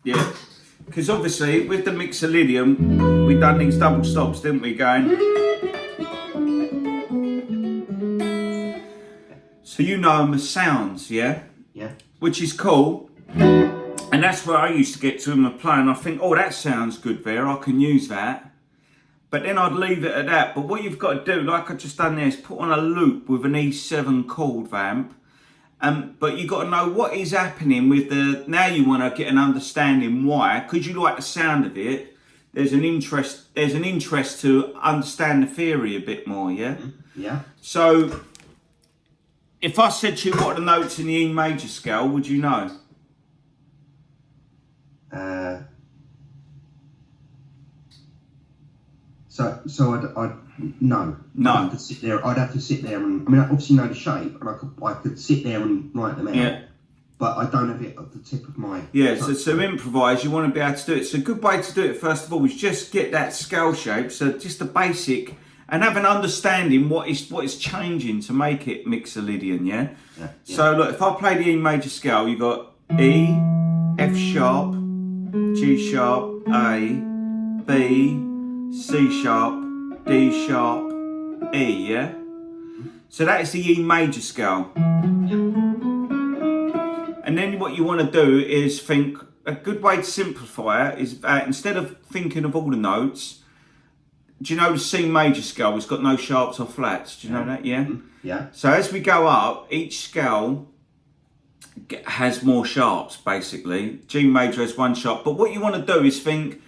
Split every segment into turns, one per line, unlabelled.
Yeah. Because obviously with the Mixolydian, we done these double stops, didn't we? Going. So you know them as sounds, yeah?
Yeah.
Which is cool. And that's where I used to get to them and play, and I think, oh, that sounds good there, I can use that. But then I'd leave it at that. But what you've got to do, like I just done there, is put on a loop with an E7 chord vamp. But you've got to know what is happening with the, now you want to get an understanding why, because you like the sound of it. There's an interest to understand the theory a bit more, yeah?
Yeah.
So, if I said to you what are the notes in the E major scale, would you know?
So I'd no.
No.
I'd have to sit there. I'd have to sit there and, I mean, I obviously know the shape, and I could sit there and write them out.
Yeah.
But I don't have it at the tip of my.
Yeah. So improvise. You want to be able to do it. So a good way to do it first of all is just get that scale shape. So just the basic, and have an understanding what is changing to make it Mixolydian. Yeah.
Yeah.
So look, if I play the E major scale, you got E, F sharp, G sharp, A, B, C sharp, D sharp, E, yeah? So that is the E major scale. And then what you want to do is think, a good way to simplify it is instead of thinking of all the notes, do you know the C major scale, it's got no sharps or flats, do you know that, yeah?
Yeah.
So as we go up, each scale has more sharps, basically. G major has one sharp, but what you want to do is think,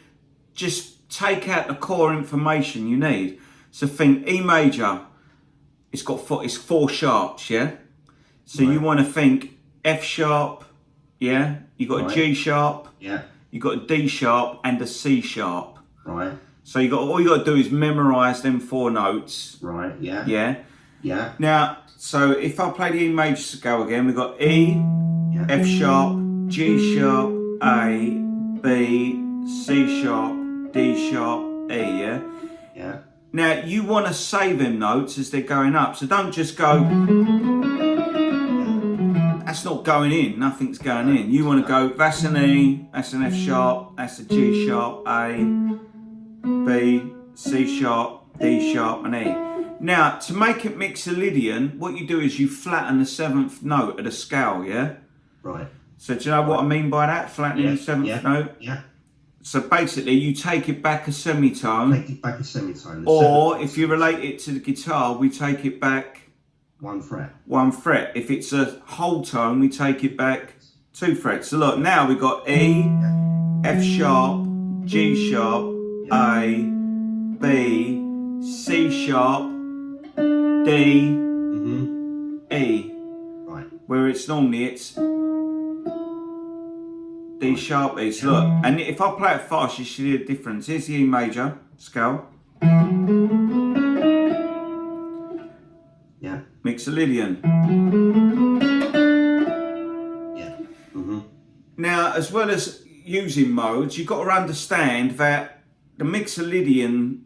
just take out the core information you need. So think E major, it's four sharps, yeah? So you want to think F sharp, yeah? You got a G sharp,
yeah.
You got a D sharp and a C sharp.
Right.
So all you got to do is memorize them four notes.
Right, yeah.
Yeah.
Yeah.
Now, so if I play the E major scale again, we've got E,
Yeah.
F sharp, G sharp, A, B, C sharp, D sharp, E, yeah?
Yeah.
Now, you want to say them notes as they're going up, so don't just go, that's not going in, nothing's going in. You want to go, that's an E, that's an F sharp, that's a G sharp, A, B, C sharp, D sharp, and E. Now, to make it Mixolydian, what you do is you flatten the seventh note of the scale, yeah?
Right.
So do you know what I mean by that, flattening the seventh note?
Yeah.
So basically, you take it back a semitone.
Take it back a semitone.
Or if you relate it to the guitar, we take it back
1 fret.
1 fret. If it's a whole tone, we take it back 2 frets. So look, now we've got E, F sharp, G sharp, A, B, C sharp, D, E.
Right.
Where it's normally D sharp E. So look, and if I play it fast, you should hear a difference. Here's the E major scale.
Yeah.
Mixolydian.
Yeah.
Now, as well as using modes, you've got to understand that the Mixolydian,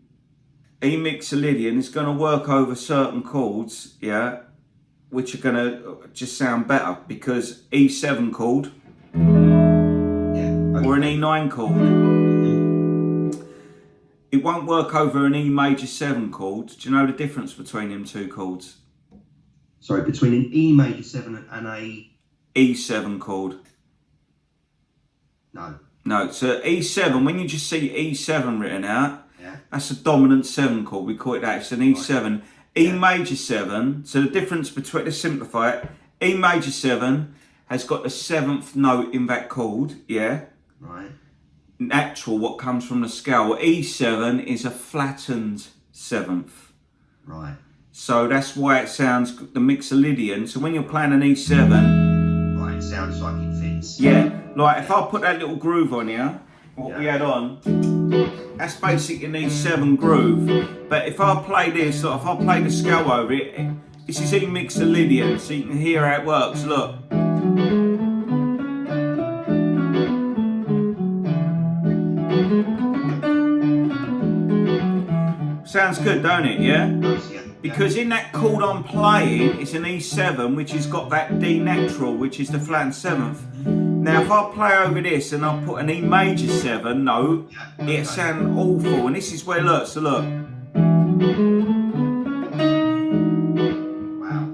E Mixolydian, is going to work over certain chords, yeah, which are going to just sound better because E7 chord or an E9 chord. It won't work over an E major 7 chord. Do you know the difference between them two chords?
Sorry, between an E major 7 and a
E7 chord.
No.
No, so E7, when you just see E7 written out, that's a dominant 7 chord. We call it that. It's an E7. Right. E major 7, so the difference between, let's simplify it. E major 7 has got the 7th note in that chord, yeah?
Right.
Natural, what comes from the scale. E7 is a flattened 7th.
Right.
So that's why it sounds the Mixolydian. So when you're playing an E7,
right, it sounds like it fits.
Yeah, like if I put that little groove on here, what we had on, that's basically an E7 groove. But if I play this, like if I play the scale over it, this is E Mixolydian, so you can hear how it works. Look. Sounds good, don't it? Yeah? Because in that chord I'm playing, it's an E7, which has got that D natural, which is the flattened 7th. Now if I play over this and I put an E major 7 note, it'll sound awful. And this is where, look, so look.
Wow.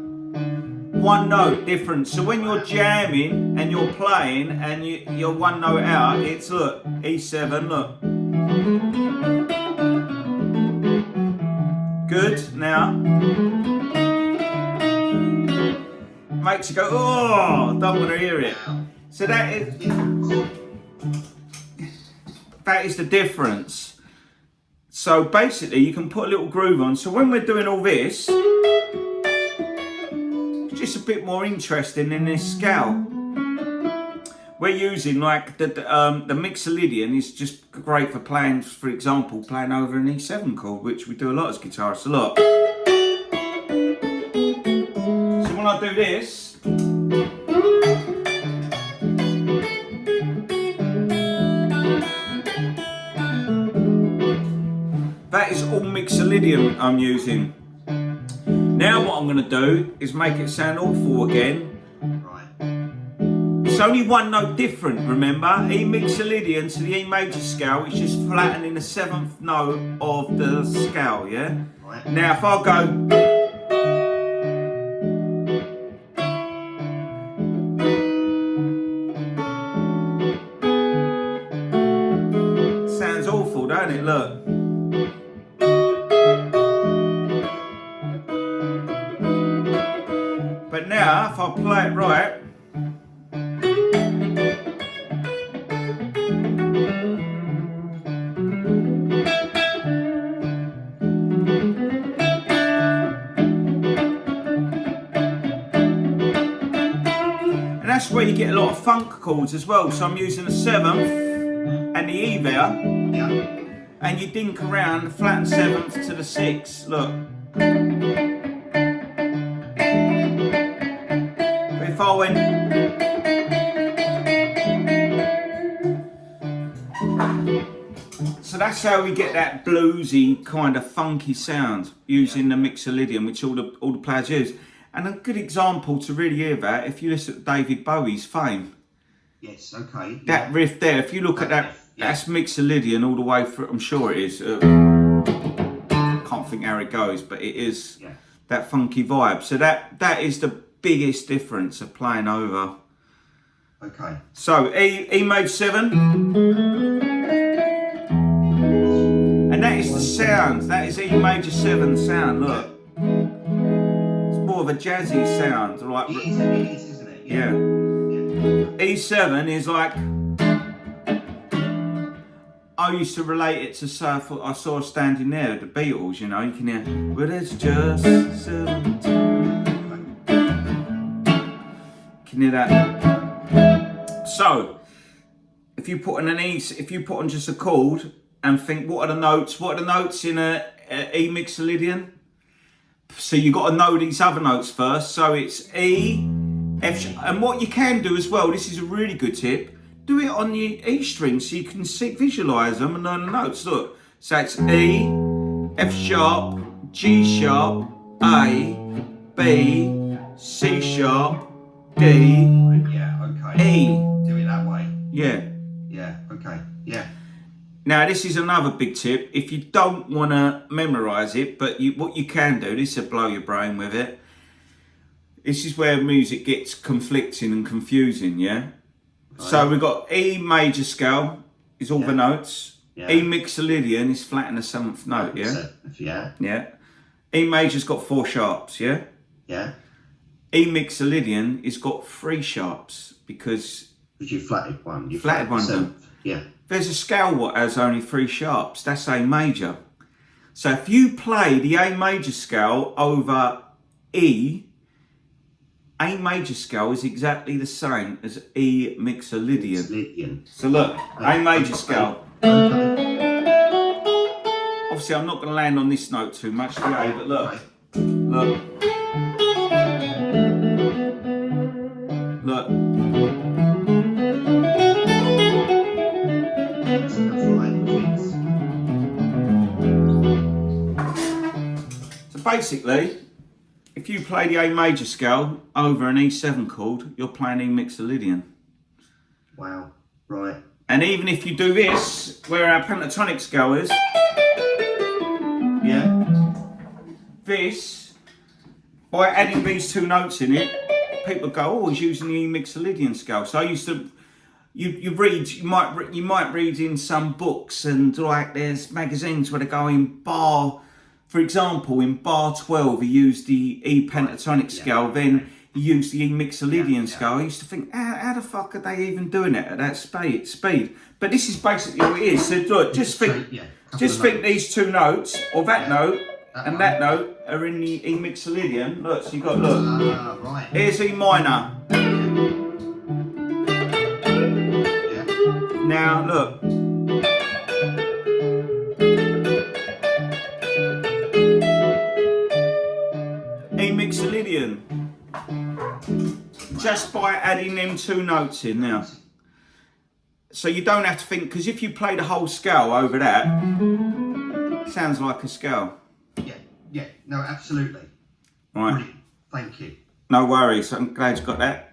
One note difference. So when you're jamming and you're playing and you're one note out, it's, look, E7, look. Good, now. Makes you go, oh, don't want to hear it. So that is the difference. So basically you can put a little groove on. So when we're doing all this, it's just a bit more interesting in this scale. We're using like the Mixolydian is just great for playing, for example, playing over an E7 chord, which we do a lot as guitarists. So look. So when I do this, that is all Mixolydian I'm using. Now what I'm going to do is make it sound awful again.
Right.
It's only one note different, remember? E Mixolydian to the E major scale is just flattening the 7th note of the scale, yeah?
Right.
Now if I go... Sounds awful, don't it? Look. But now, if I play it right, and that's where you get a lot of funk chords as well. So I'm using the 7th and the E there, and you dink around the flattened 7th to the 6th. Look. If I went, so that's how we get that bluesy kind of funky sound using the Mixolydian, which all the players use. And a good example to really hear that, if you listen to David Bowie's Fame.
Yes. Okay.
That riff there, if you look at that, that's Mixolydian all the way through. I'm sure it is. Can't think how it goes, but it is that funky vibe. So that is the biggest difference of playing over.
Okay.
So E major 7, and that is the sound. That is E major 7 sound. Look, it's more of a jazzy sound, like
It is, isn't it?
yeah. E7 is like, I used to relate it to, say, I saw Standing There, the Beatles. You know, you can hear, but it's just 17. Can you hear that? So, if you put on if you put on just a chord and think, what are the notes? What are the notes in a E Mixolydian? So you got to know these other notes first. So it's E, F, and what you can do as well. This is a really good tip. Do it on the E string so you can visualize them and learn the notes. Look, so it's E, F sharp, G sharp, A, B, C sharp, D,
Yeah. Okay.
E.
Do it that way.
Yeah.
Yeah. Okay. Yeah.
Now this is another big tip. If you don't want to memorize it, but what you can do, this will blow your brain with it. This is where music gets conflicting and confusing, yeah? So we've got E major scale is all the notes. E Mixolydian is flat in the 7th note, yeah? Yeah. E major's got 4 sharps, yeah?
Yeah.
E Mixolydian has got 3 sharps because
you flatted one. You
flatted one.
7th. Yeah.
There's a scale what has only 3 sharps. That's A major. So if you play the A major scale over E, A major scale is exactly the same as E Mixolydian. So look, A major scale. Obviously I'm not going to land on this note too much, yeah, but look. Look. Look. So basically, if you play the A major scale over an E7 chord, you're playing E Mixolydian.
Wow. Right.
And even if you do this, where our pentatonic scale is, yeah, this, by adding these two notes in it, people go, oh, he's using the E Mixolydian scale. So I used to, you might read in some books, and like there's magazines where they go in bar, for example, in bar 12 he used the E pentatonic scale, then he used the E Mixolydian scale. I used to think, how the fuck are they even doing it at that speed? But this is basically what it is. So look, just think these two notes, or that note, and that note are in the E Mixolydian. Look, so you got, look,
right.
here's E minor. Now look. E Mixolydian. Just by adding them two notes in now. So you don't have to think, because if you play the whole scale over that, it sounds like a scale.
Yeah, no, absolutely.
Right.
Brilliant. Thank you.
No worries, I'm glad you got that.